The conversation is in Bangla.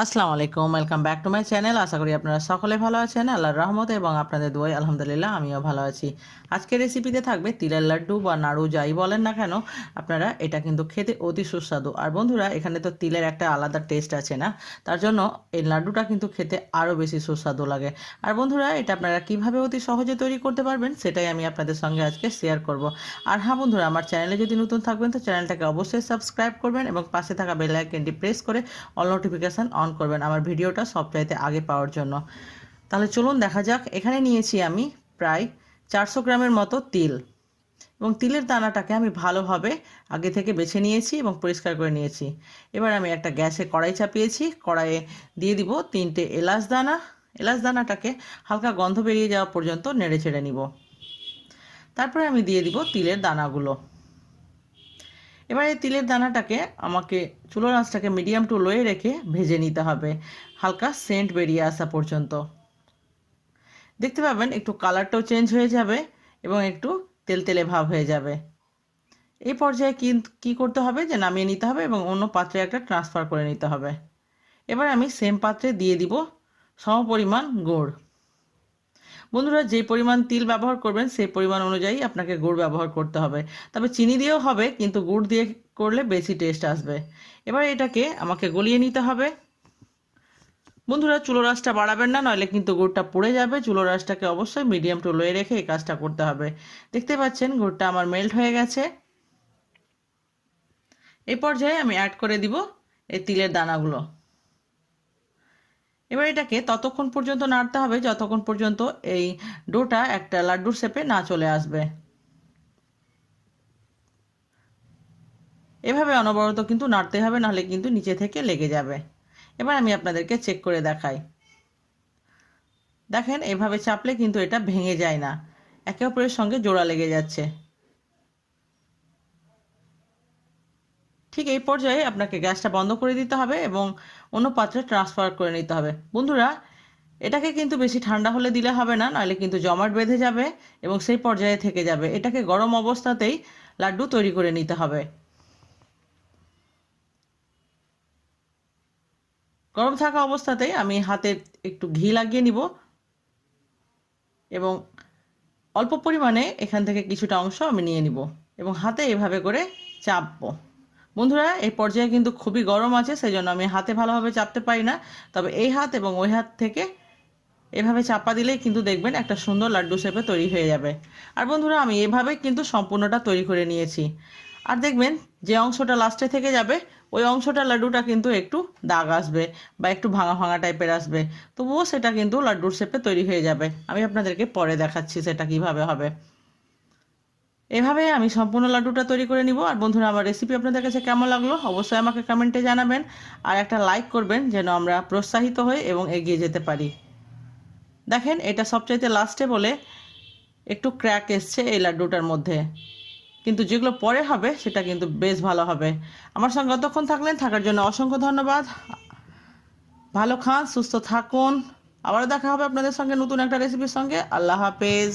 আসসালামু আলাইকুম, welcome back to my channel. আশা করি আপনারা সকলে ভালো আছেন আল্লাহর রহমতে এবং আপনাদের দোয়ায় আলহামদুলিল্লাহ আমিও ভালো আছি। আজকের রেসিপিতে থাকবে তিলের লাড্ডু বা নাড়ু যাই বলেন না কেন, আপনারা এটা কিন্তু খেতে অতি সুস্বাদু। আর বন্ধুরা, এখানে তো তিলের একটা আলাদা টেস্ট আছে না, তার জন্য এই লাড্ডুটা কিন্তু খেতে আরও বেশি সুস্বাদু লাগে। আর বন্ধুরা, এটা আপনারা কিভাবে অতি সহজে তৈরি করতে পারবেন সেটাই আমি আপনাদের সঙ্গে আজকে শেয়ার করব। আর হ্যাঁ বন্ধুরা, আমার চ্যানেলে যদি নতুন থাকবেন তো চ্যানেলটাকে অবশ্যই সাবস্ক্রাইব করবেন এবং পাশে থাকা বেল আইকনটি প্রেস করে অল নোটিফিকেশান অন করবেন আমার ভিডিওটা সবচাইতে আগে পাওয়ার জন্য। তাহলে চলুন দেখা যাক। এখানে নিয়েছি আমি প্রায় 400 গ্রামের মতো তিল, এবং তিলের দানাটাকে আমি ভালোভাবে আগে থেকে বেছে নিয়েছি এবং পরিষ্কার করে নিয়েছি। এবার আমি একটা গ্যাসে কড়াই চাপিয়েছি, কড়াইয়ে দিয়ে দিব 3টে এলাচ দানা। এলাচ দানাটাকে হালকা গন্ধ বেরিয়ে যাওয়া পর্যন্ত নেড়ে চেড়ে নিব। তারপরে আমি দিয়ে দিব তিলের দানাগুলো। এবার এই তিলের দানাটাকে আমাকে চুলোর আঁচটাকে মিডিয়াম টু লোয়ে রেখে ভেজে নিতে হবে, হালকা সেন্ট বেরিয়ে আসা পর্যন্ত। দেখতে পাবেন একটু কালারটাও চেঞ্জ হয়ে যাবে এবং একটু তেলতেলে ভাব হয়ে যাবে। এই পর্যায়ে কি করতে হবে যে নামিয়ে নিতে হবে এবং অন্য পাত্রে একটা ট্রান্সফার করে নিতে হবে। এবার আমি সেম পাত্রে দিয়ে দিব সমপরিমাণ গুড়। বন্ধুরা, যে পরিমাণ তিল ব্যবহার করবেন সেই পরিমাণ অনুযায়ী আপনাকে গুড় ব্যবহার করতে হবে। তবে চিনি দিয়েও হবে, কিন্তু গুড় দিয়ে করলে বেশি টেস্ট আসবে। এবার এটাকে আমাকে গলিয়ে নিতে হবে। বন্ধুরা, চুলোর আঁচটা বাড়াবেন না, নইলে কিন্তু গুড়টা পুড়ে যাবে। চুলোর আঁচটাকে অবশ্যই মিডিয়াম টু লোয়ে রেখে এই কাজটা করতে হবে। দেখতে পাচ্ছেন গুড়টা আমার মেল্ট হয়ে গেছে। এই পর্যায়ে আমি অ্যাড করে দিব এই তিলের দানাগুলো। এবার এটাকে ততক্ষণ পর্যন্ত নাড়তে হবে যতক্ষণ পর্যন্ত এই ডোটা একটা লাড্ডুর শেপে না চলে আসবে। এভাবে অনবরত কিন্তু নাড়তে হবে, নাহলে কিন্তু নিচে থেকে লেগে যাবে। এবার আমি আপনাদেরকে চেক করে দেখাই। দেখেন, এভাবে চাপলে কিন্তু এটা ভেঙে যায় না, একে অপরের সঙ্গে জোড়া লেগে যাচ্ছে। ঠিক এই পর্যায়ে আপনাকে গ্যাসটা বন্ধ করে দিতে হবে এবং অন্য পাত্রে ট্রান্সফার করে নিতে হবে। বন্ধুরা, এটাকে কিন্তু বেশি ঠান্ডা হলে দিলে হবে না, নাহলে কিন্তু জমাট বেঁধে যাবে এবং সেই পর্যায়ে থেকে যাবে। এটাকে গরম অবস্থাতেই লাড্ডু তৈরি করে নিতে হবে। গরম থাকা অবস্থাতেই আমি হাতে একটু ঘি লাগিয়ে নিব এবং অল্প পরিমাণে এখান থেকে কিছুটা অংশ আমি নিয়ে নিব এবং হাতে এভাবে করে চাপবো। বন্ধুরা, এই পর্যায়ে কিন্তু খুবই গরম আছে, সেই জন্য আমি হাতে ভালোভাবে চাপতে পারি না। তবে এই হাত এবং ওই হাত থেকে এভাবে চাপা দিলেই কিন্তু দেখবেন একটা সুন্দর লাড্ডু শেপে তৈরি হয়ে যাবে। আর বন্ধুরা, আমি এভাবে কিন্তু সম্পূর্ণটা তৈরি করে নিয়েছি। আর দেখবেন যে অংশটা লাস্টে থেকে যাবে ওই অংশটা লাড্ডুটা কিন্তু একটু দাগ আসবে বা একটু ভাঙা ভাঙা টাইপের আসবে, তবুও সেটা কিন্তু লাড্ডুর শেপে তৈরি হয়ে যাবে। আমি আপনাদেরকে পরে দেখাচ্ছি সেটা কিভাবে হবে। এভাবে আমি সম্পূর্ণ লাড্ডুটা তৈরি করে নিব। আর বন্ধুরা, আমার রেসিপি আপনাদের কাছে কেমন লাগলো অবশ্যই আমাকে কমেন্টে জানাবেন, আর একটা লাইক করবেন যেন আমরা প্রোৎসাহিত হই এবং এগিয়ে যেতে পারি। দেখেন, এটা সবচাইতে লাস্টে বলে একটু ক্র্যাক এসছে এই লাড্ডুটার মধ্যে, কিন্তু যেগুলো পরে হবে সেটা কিন্তু বেশ ভালো হবে। আমার সঙ্গে অতক্ষণ থাকার জন্য অসংখ্য ধন্যবাদ। ভালো খান, সুস্থ থাকুন। আবারও দেখা হবে আপনাদের সঙ্গে নতুন একটা রেসিপির সঙ্গে। আল্লাহ হাফেজ।